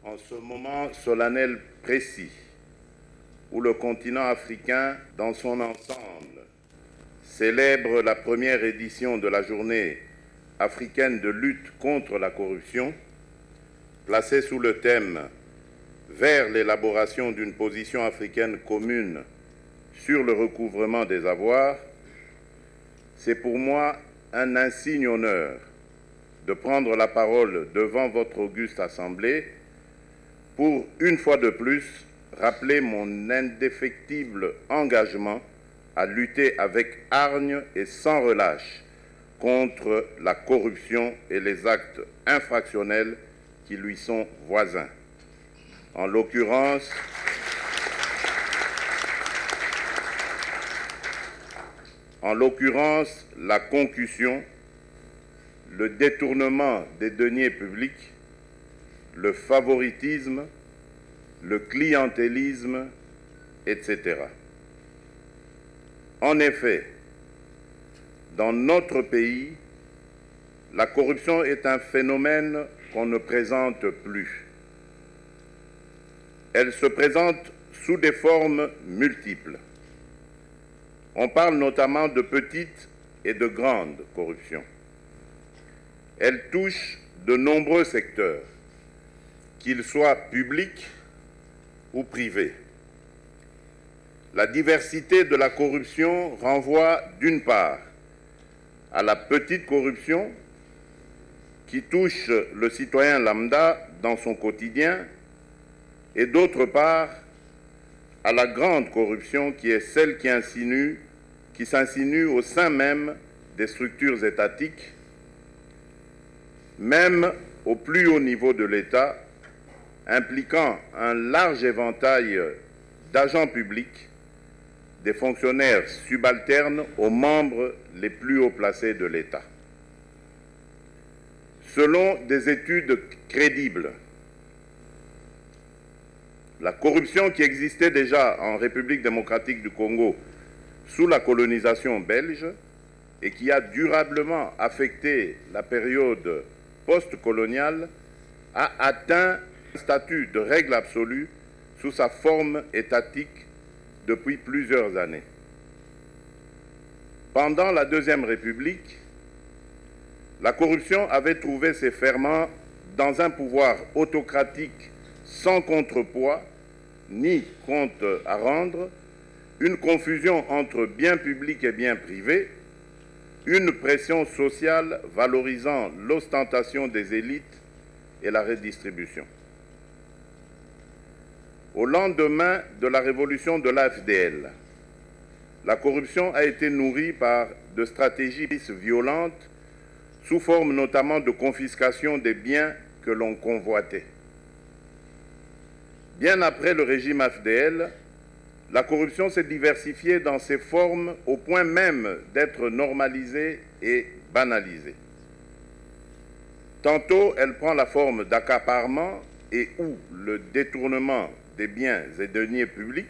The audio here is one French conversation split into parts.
En ce moment solennel précis, où le continent africain dans son ensemble célèbre la première édition de la journée africaine de lutte contre la corruption, placée sous le thème « Vers l'élaboration d'une position africaine commune sur le recouvrement des avoirs », c'est pour moi un insigne honneur de prendre la parole devant votre auguste Assemblée pour, une fois de plus, rappeler mon indéfectible engagement à lutter avec hargne et sans relâche contre la corruption et les actes infractionnels qui lui sont voisins. En l'occurrence, la concussion, le détournement des deniers publics, le favoritisme, le clientélisme, etc. En effet, dans notre pays, la corruption est un phénomène qu'on ne présente plus. Elle se présente sous des formes multiples. On parle notamment de petite et de grande corruption. Elle touche de nombreux secteurs, qu'ils soient publics ou privés. La diversité de la corruption renvoie d'une part à la petite corruption qui touche le citoyen lambda dans son quotidien et d'autre part à la grande corruption qui est celle qui s'insinue au sein même des structures étatiques, même au plus haut niveau de l'État, impliquant un large éventail d'agents publics, des fonctionnaires subalternes aux membres les plus haut placés de l'État. Selon des études crédibles, la corruption qui existait déjà en République démocratique du Congo sous la colonisation belge et qui a durablement affecté la période post-coloniale a atteint un statut de règle absolue sous sa forme étatique depuis plusieurs années. Pendant la Deuxième République, la corruption avait trouvé ses ferments dans un pouvoir autocratique sans contrepoids ni compte à rendre, une confusion entre biens publics et biens privés, une pression sociale valorisant l'ostentation des élites et la redistribution. Au lendemain de la révolution de l'AFDL, la corruption a été nourrie par de stratégies violentes sous forme notamment de confiscation des biens que l'on convoitait. Bien après le régime AFDL, la corruption s'est diversifiée dans ses formes au point même d'être normalisée et banalisée. Tantôt, elle prend la forme d'accaparement et ou le détournement des biens et deniers publics,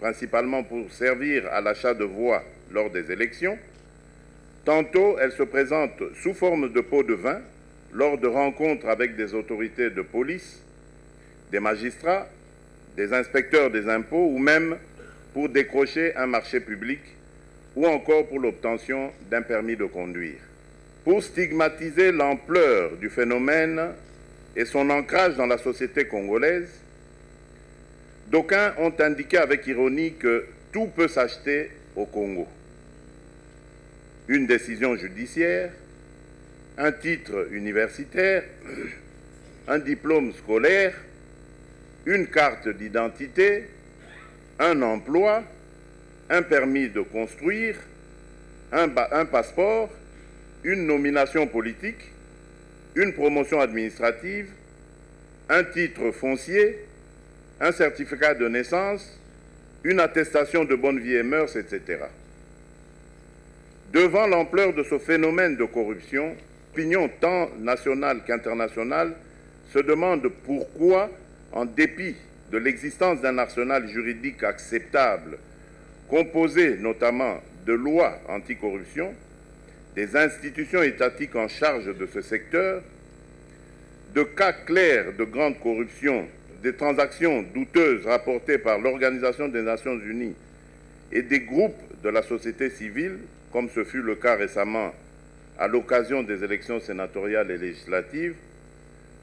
principalement pour servir à l'achat de voix lors des élections. Tantôt, elle se présente sous forme de pots de vin lors de rencontres avec des autorités de police, des magistrats, des inspecteurs des impôts ou même pour décrocher un marché public ou encore pour l'obtention d'un permis de conduire. Pour stigmatiser l'ampleur du phénomène et son ancrage dans la société congolaise, d'aucuns ont indiqué avec ironie que tout peut s'acheter au Congo. Une décision judiciaire, un titre universitaire, un diplôme scolaire, une carte d'identité, un emploi, un permis de construire, un passeport, une nomination politique, une promotion administrative, un titre foncier, un certificat de naissance, une attestation de bonne vie et mœurs, etc. Devant l'ampleur de ce phénomène de corruption, l'opinion tant nationale qu'internationale se demande pourquoi, en dépit de l'existence d'un arsenal juridique acceptable, composé notamment de lois anticorruption, des institutions étatiques en charge de ce secteur, de cas clairs de grande corruption, des transactions douteuses rapportées par l'Organisation des Nations Unies et des groupes de la société civile, comme ce fut le cas récemment à l'occasion des élections sénatoriales et législatives,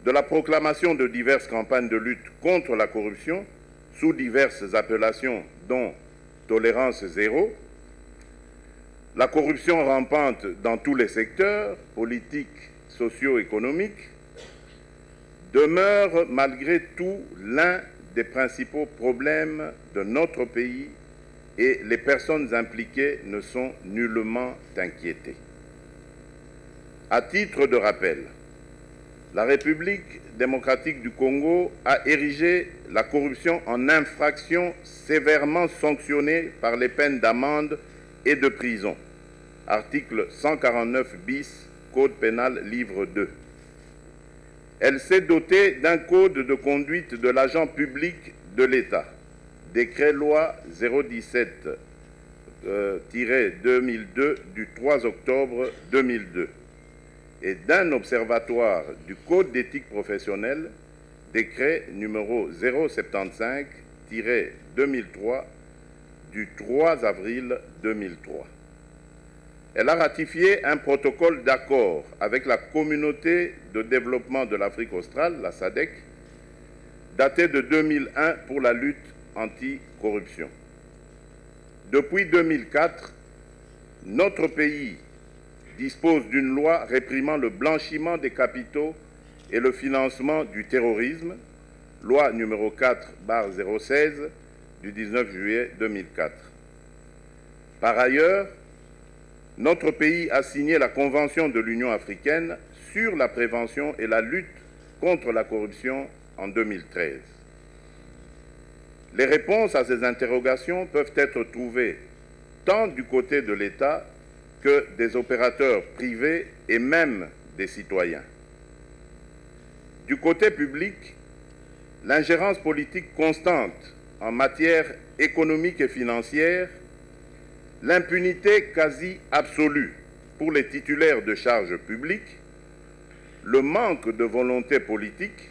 de la proclamation de diverses campagnes de lutte contre la corruption sous diverses appellations dont tolérance zéro, la corruption rampante dans tous les secteurs, politiques, socio-économiques, demeure malgré tout l'un des principaux problèmes de notre pays et les personnes impliquées ne sont nullement inquiétées. À titre de rappel, la République démocratique du Congo a érigé la corruption en infraction sévèrement sanctionnée par les peines d'amende et de prison. Article 149 bis, Code pénal, livre 2. Elle s'est dotée d'un code de conduite de l'agent public de l'État, décret-loi 017-2002 du 3 octobre 2002, et d'un observatoire du Code d'éthique professionnelle, décret numéro 075-2003 du 3 avril 2003. Elle a ratifié un protocole d'accord avec la Communauté de développement de l'Afrique australe, la SADC, daté de 2001 pour la lutte anti-corruption. Depuis 2004, notre pays dispose d'une loi réprimant le blanchiment des capitaux et le financement du terrorisme, loi numéro 4/016 du 19 juillet 2004. Par ailleurs, notre pays a signé la Convention de l'Union africaine sur la prévention et la lutte contre la corruption en 2013. Les réponses à ces interrogations peuvent être trouvées tant du côté de l'État que des opérateurs privés et même des citoyens. Du côté public, l'ingérence politique constante en matière économique et financière, l'impunité quasi absolue pour les titulaires de charges publiques, le manque de volonté politique,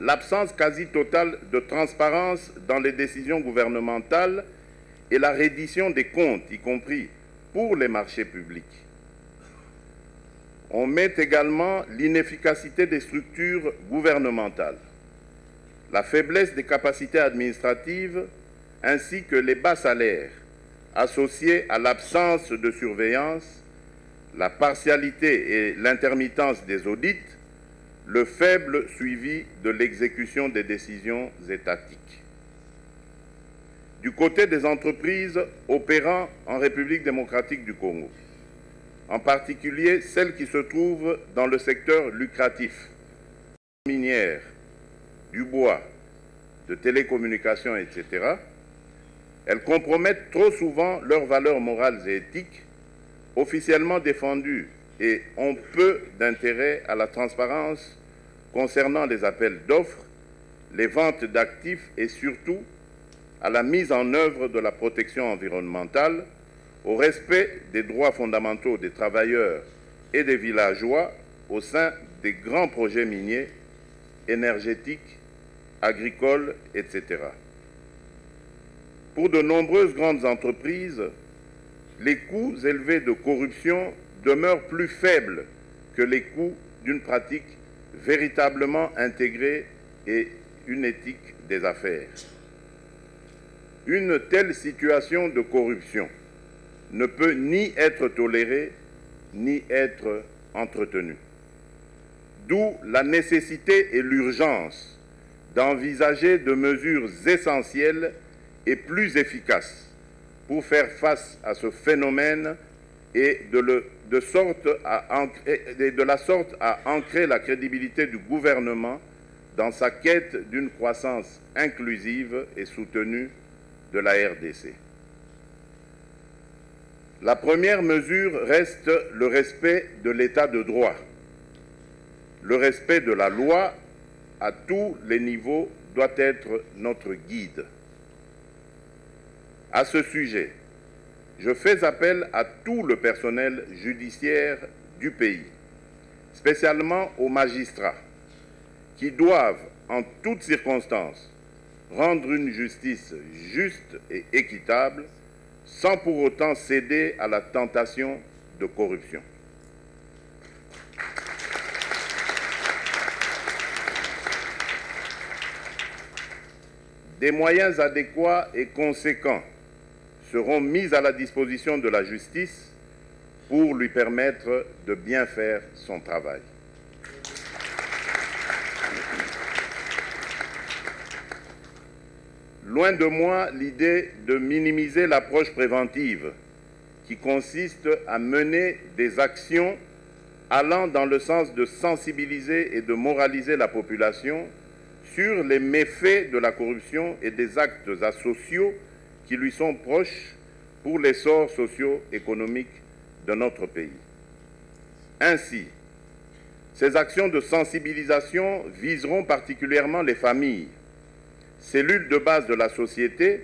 l'absence quasi totale de transparence dans les décisions gouvernementales et la reddition des comptes, y compris pour les marchés publics. On met également l'inefficacité des structures gouvernementales, la faiblesse des capacités administratives ainsi que les bas salaires associés à l'absence de surveillance, la partialité et l'intermittence des audits, le faible suivi de l'exécution des décisions étatiques. Du côté des entreprises opérant en République démocratique du Congo, en particulier celles qui se trouvent dans le secteur lucratif, minière, du bois, de télécommunications, etc., elles compromettent trop souvent leurs valeurs morales et éthiques, officiellement défendues, et ont peu d'intérêt à la transparence concernant les appels d'offres, les ventes d'actifs et surtout à la mise en œuvre de la protection environnementale, au respect des droits fondamentaux des travailleurs et des villageois au sein des grands projets miniers, énergétiques, agricoles, etc. Pour de nombreuses grandes entreprises, les coûts élevés de corruption demeurent plus faibles que les coûts d'une pratique véritablement intégrée et une éthique des affaires. Une telle situation de corruption ne peut ni être tolérée ni être entretenue. D'où la nécessité et l'urgence d'envisager de mesures essentielles et plus efficaces pour faire face à ce phénomène et de la sorte à ancrer la crédibilité du gouvernement dans sa quête d'une croissance inclusive et soutenue de la RDC. La première mesure reste le respect de l'état de droit. Le respect de la loi à tous les niveaux doit être notre guide. À ce sujet, je fais appel à tout le personnel judiciaire du pays, spécialement aux magistrats, qui doivent, en toutes circonstances, rendre une justice juste et équitable, sans pour autant céder à la tentation de corruption. Des moyens adéquats et conséquents seront mis à la disposition de la justice pour lui permettre de bien faire son travail. Loin de moi l'idée de minimiser l'approche préventive qui consiste à mener des actions allant dans le sens de sensibiliser et de moraliser la population sur les méfaits de la corruption et des actes asociaux qui lui sont proches pour l'essor socio-économique de notre pays. Ainsi, ces actions de sensibilisation viseront particulièrement les familles, cellules de base de la société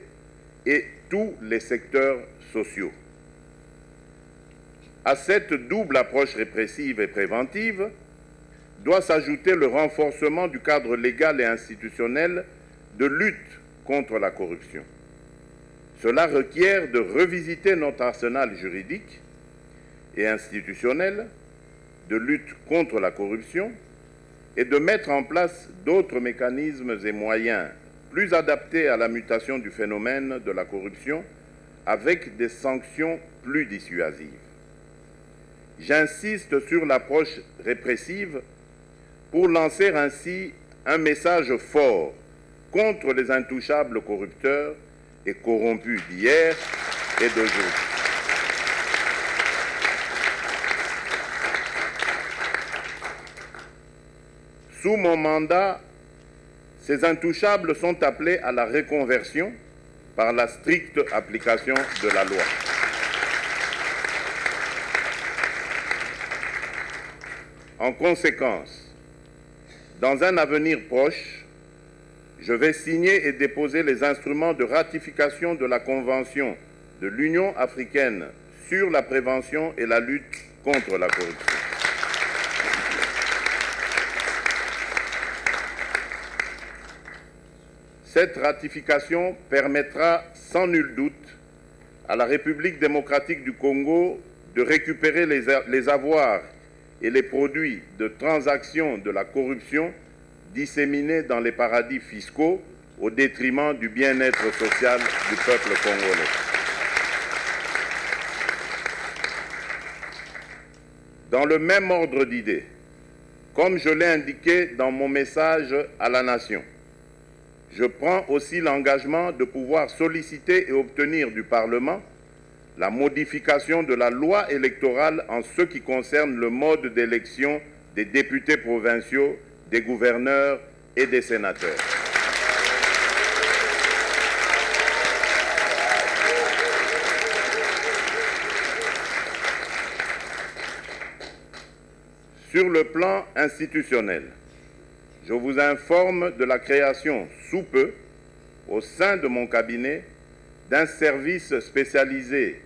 et tous les secteurs sociaux. À cette double approche répressive et préventive doit s'ajouter le renforcement du cadre légal et institutionnel de lutte contre la corruption. Cela requiert de revisiter notre arsenal juridique et institutionnel de lutte contre la corruption et de mettre en place d'autres mécanismes et moyens plus adaptés à la mutation du phénomène de la corruption avec des sanctions plus dissuasives. J'insiste sur l'approche répressive pour lancer ainsi un message fort contre les intouchables corrupteurs et corrompus d'hier et d'aujourd'hui. Sous mon mandat, ces intouchables sont appelés à la reconversion par la stricte application de la loi. En conséquence, dans un avenir proche, je vais signer et déposer les instruments de ratification de la Convention de l'Union africaine sur la prévention et la lutte contre la corruption. Cette ratification permettra sans nul doute à la République démocratique du Congo de récupérer les avoirs et les produits de transactions de la corruption disséminés dans les paradis fiscaux au détriment du bien-être social du peuple congolais. Dans le même ordre d'idées, comme je l'ai indiqué dans mon message à la nation, je prends aussi l'engagement de pouvoir solliciter et obtenir du Parlement la modification de la loi électorale en ce qui concerne le mode d'élection des députés provinciaux, des gouverneurs et des sénateurs. Sur le plan institutionnel, je vous informe de la création sous peu, au sein de mon cabinet, d'un service spécialisé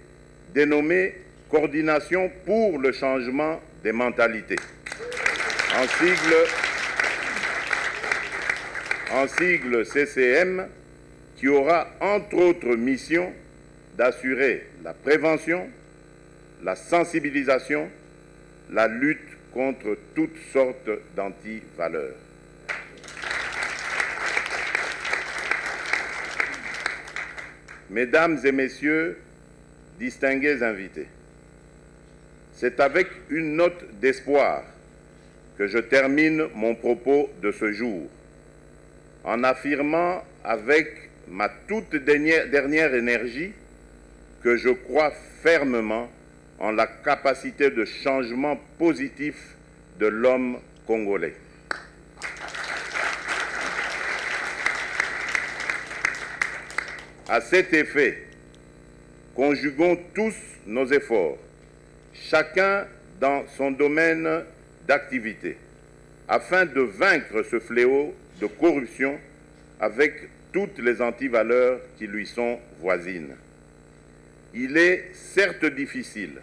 dénommé Coordination pour le changement des mentalités, en sigle CCM, qui aura entre autres mission d'assurer la prévention, la sensibilisation, la lutte contre toutes sortes d'antivaleurs. Mesdames et messieurs, distingués invités, c'est avec une note d'espoir que je termine mon propos de ce jour, en affirmant avec ma toute dernière énergie que je crois fermement en la capacité de changement positif de l'homme congolais. À cet effet, conjuguons tous nos efforts, chacun dans son domaine d'activité, afin de vaincre ce fléau de corruption avec toutes les antivaleurs qui lui sont voisines. Il est certes difficile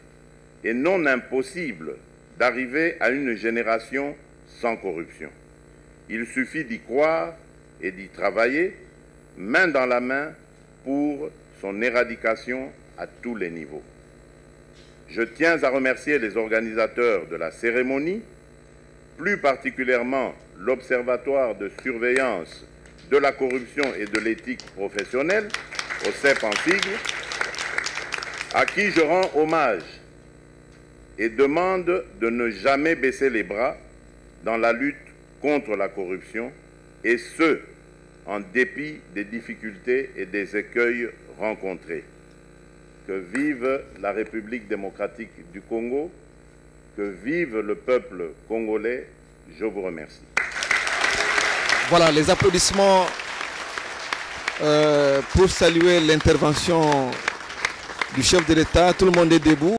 et non impossible d'arriver à une génération sans corruption. Il suffit d'y croire et d'y travailler, main dans la main, pour son éradication à tous les niveaux. Je tiens à remercier les organisateurs de la cérémonie, plus particulièrement l'Observatoire de surveillance de la corruption et de l'éthique professionnelle, OCEP en sigle, à qui je rends hommage et demande de ne jamais baisser les bras dans la lutte contre la corruption, et ce, en dépit des difficultés et des écueils rencontrés. Que vive la République démocratique du Congo, que vive le peuple congolais, je vous remercie. Voilà, les applaudissements pour saluer l'intervention du chef de l'État. Tout le monde est debout.